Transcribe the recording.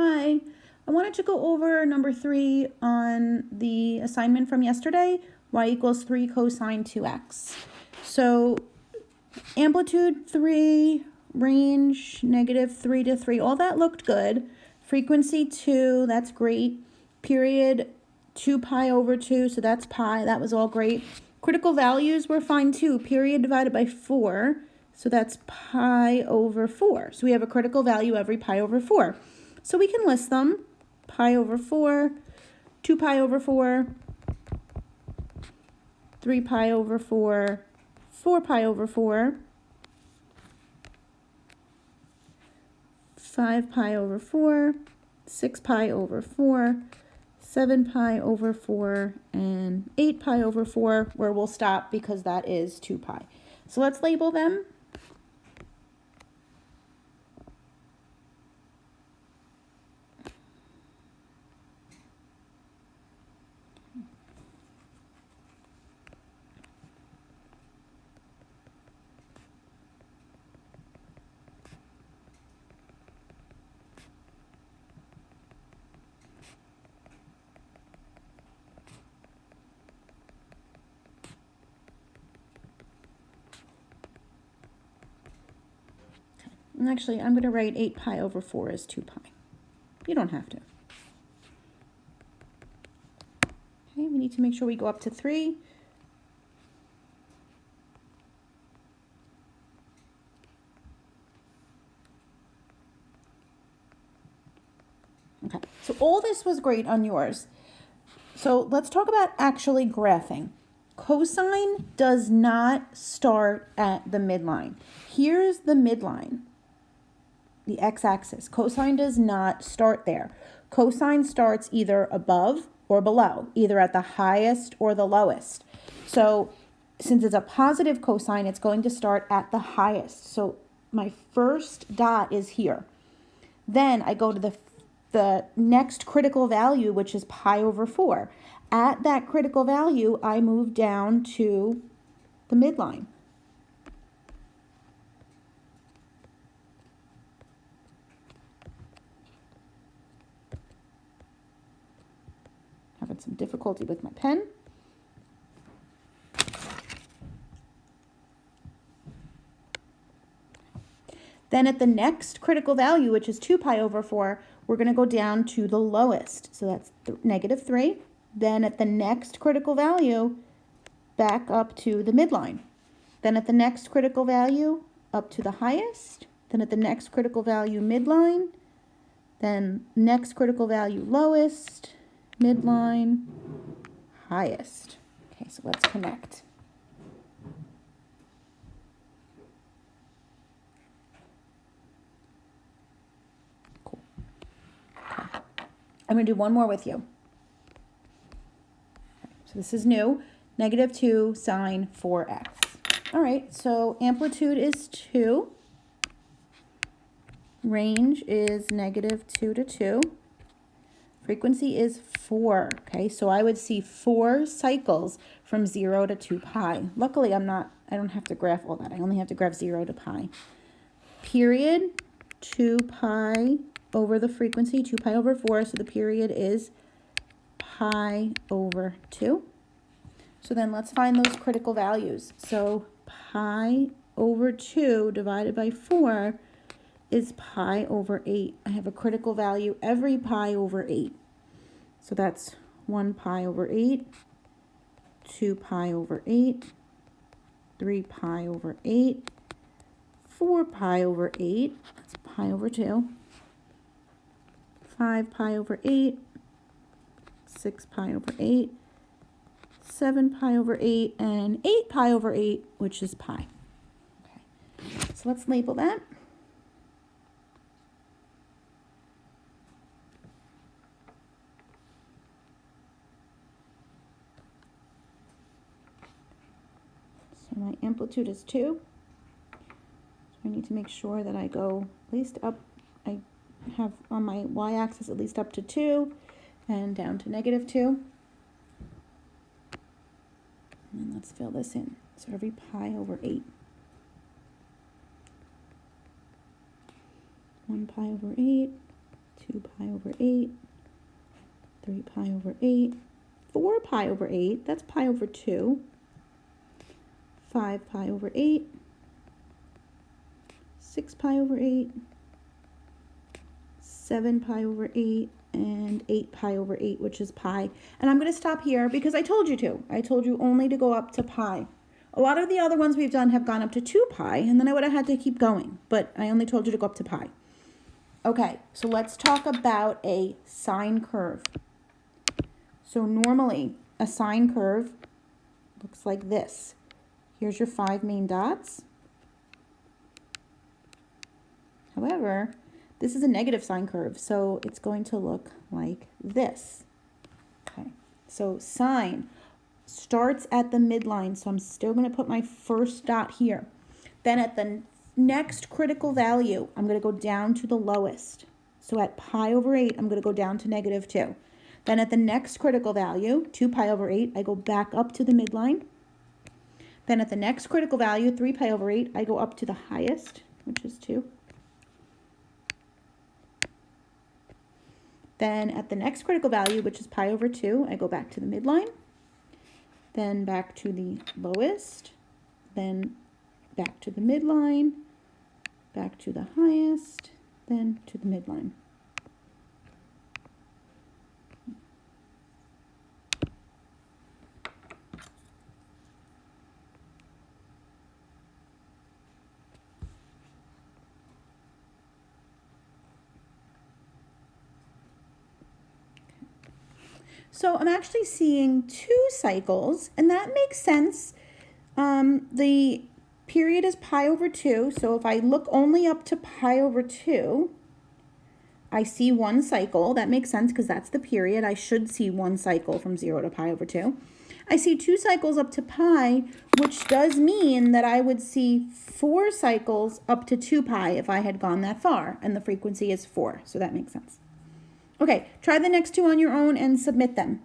Hi, I wanted to go over number 3 on the assignment from yesterday, y equals 3 cosine 2x. So amplitude 3, range -3 to 3, all that looked good. Frequency 2, that's great. Period 2 pi over 2, so that's pi, that was all great. Critical values were fine too. Period divided by 4, so that's pi over 4. So we have a critical value every pi over 4. So we can list them. Pi over 4, 2 pi over 4, 3 pi over 4, 4 pi over 4, 5 pi over 4, 6 pi over 4, 7 pi over 4, and 8 pi over 4, where we'll stop because that is 2 pi. So let's label them. And actually, I'm going to write 8 pi over 4 as 2 pi. You don't have to. Okay, we need to make sure we go up to 3. Okay, so all this was great on yours. So let's talk about actually graphing. Cosine does not start at the midline. Here's the midline, the x-axis. Cosine does not start there. Cosine starts either above or below, either at the highest or the lowest. So since it's a positive cosine, it's going to start at the highest. So my first dot is here. Then I go to the next critical value, which is pi over 4. At that critical value, I move down to the midline. Having some difficulty with my pen. Then at the next critical value, which is 2 pi over 4, we're going to go down to the lowest. So that's -3. Then at the next critical value, back up to the midline. Then at the next critical value, up to the highest. Then at the next critical value, midline. Then next critical value, lowest, midline, highest. Okay, so let's connect. Cool. Okay. I'm going to do one more with you. So this is new, -2 sine 4x. All right, so amplitude is 2. Range is -2 to 2. Frequency is 4, okay? So I would see 4 cycles from 0 to 2 pi. Luckily, I don't have to graph all that. I only have to graph 0 to pi. Period, 2 pi over the frequency, 2 pi over 4, so the period is pi over 2. So then let's find those critical values. So pi over 2 divided by 4 is pi over 8. I have a critical value every pi over 8. So that's 1 pi over 8, 2 pi over 8, 3 pi over 8, 4 pi over 8, that's pi over 2, 5 pi over 8, 6 pi over 8, 7 pi over 8, and 8 pi over 8, which is pi. Okay, so let's label that. So my amplitude is 2. So I need to make sure that I go at least up, I have on my y-axis at least up to 2 and down to -2. And then let's fill this in. So every pi over 8. 1 pi over 8, 2 2 pi over 8, 3 pi over 8, 4 pi over 8, that's pi over 2, 5 pi over 8, 6 pi over 8, 7 pi over 8, and 8 pi over 8, which is pi. And I'm going to stop here because I told you to. I told you only to go up to pi. A lot of the other ones we've done have gone up to 2 pi, and then I would have had to keep going, but I only told you to go up to pi. Okay, so let's talk about a sine curve. So normally, a sine curve looks like this. Here's your 5 main dots. However, this is a negative sine curve, so it's going to look like this. Okay, so sine starts at the midline, so I'm still going to put my first dot here. Then at the next critical value, I'm going to go down to the lowest. So at pi over 8, I'm going to go down to -2. Then at the next critical value, 2 pi over 8, I go back up to the midline. Then at the next critical value, 3 pi over 8, I go up to the highest, which is 2. Then at the next critical value, which is pi over 2, I go back to the midline. Then back to the lowest, then back to the midline, back to the highest, then to the midline. So I'm actually seeing 2 cycles, and that makes sense. The period is pi over 2, so if I look only up to pi over 2, I see 1 cycle. That makes sense because that's the period. I should see 1 cycle from 0 to pi over 2. I see 2 cycles up to pi, which does mean that I would see 4 cycles up to 2 pi if I had gone that far, and the frequency is 4, so that makes sense. Okay, try the next 2 on your own and submit them.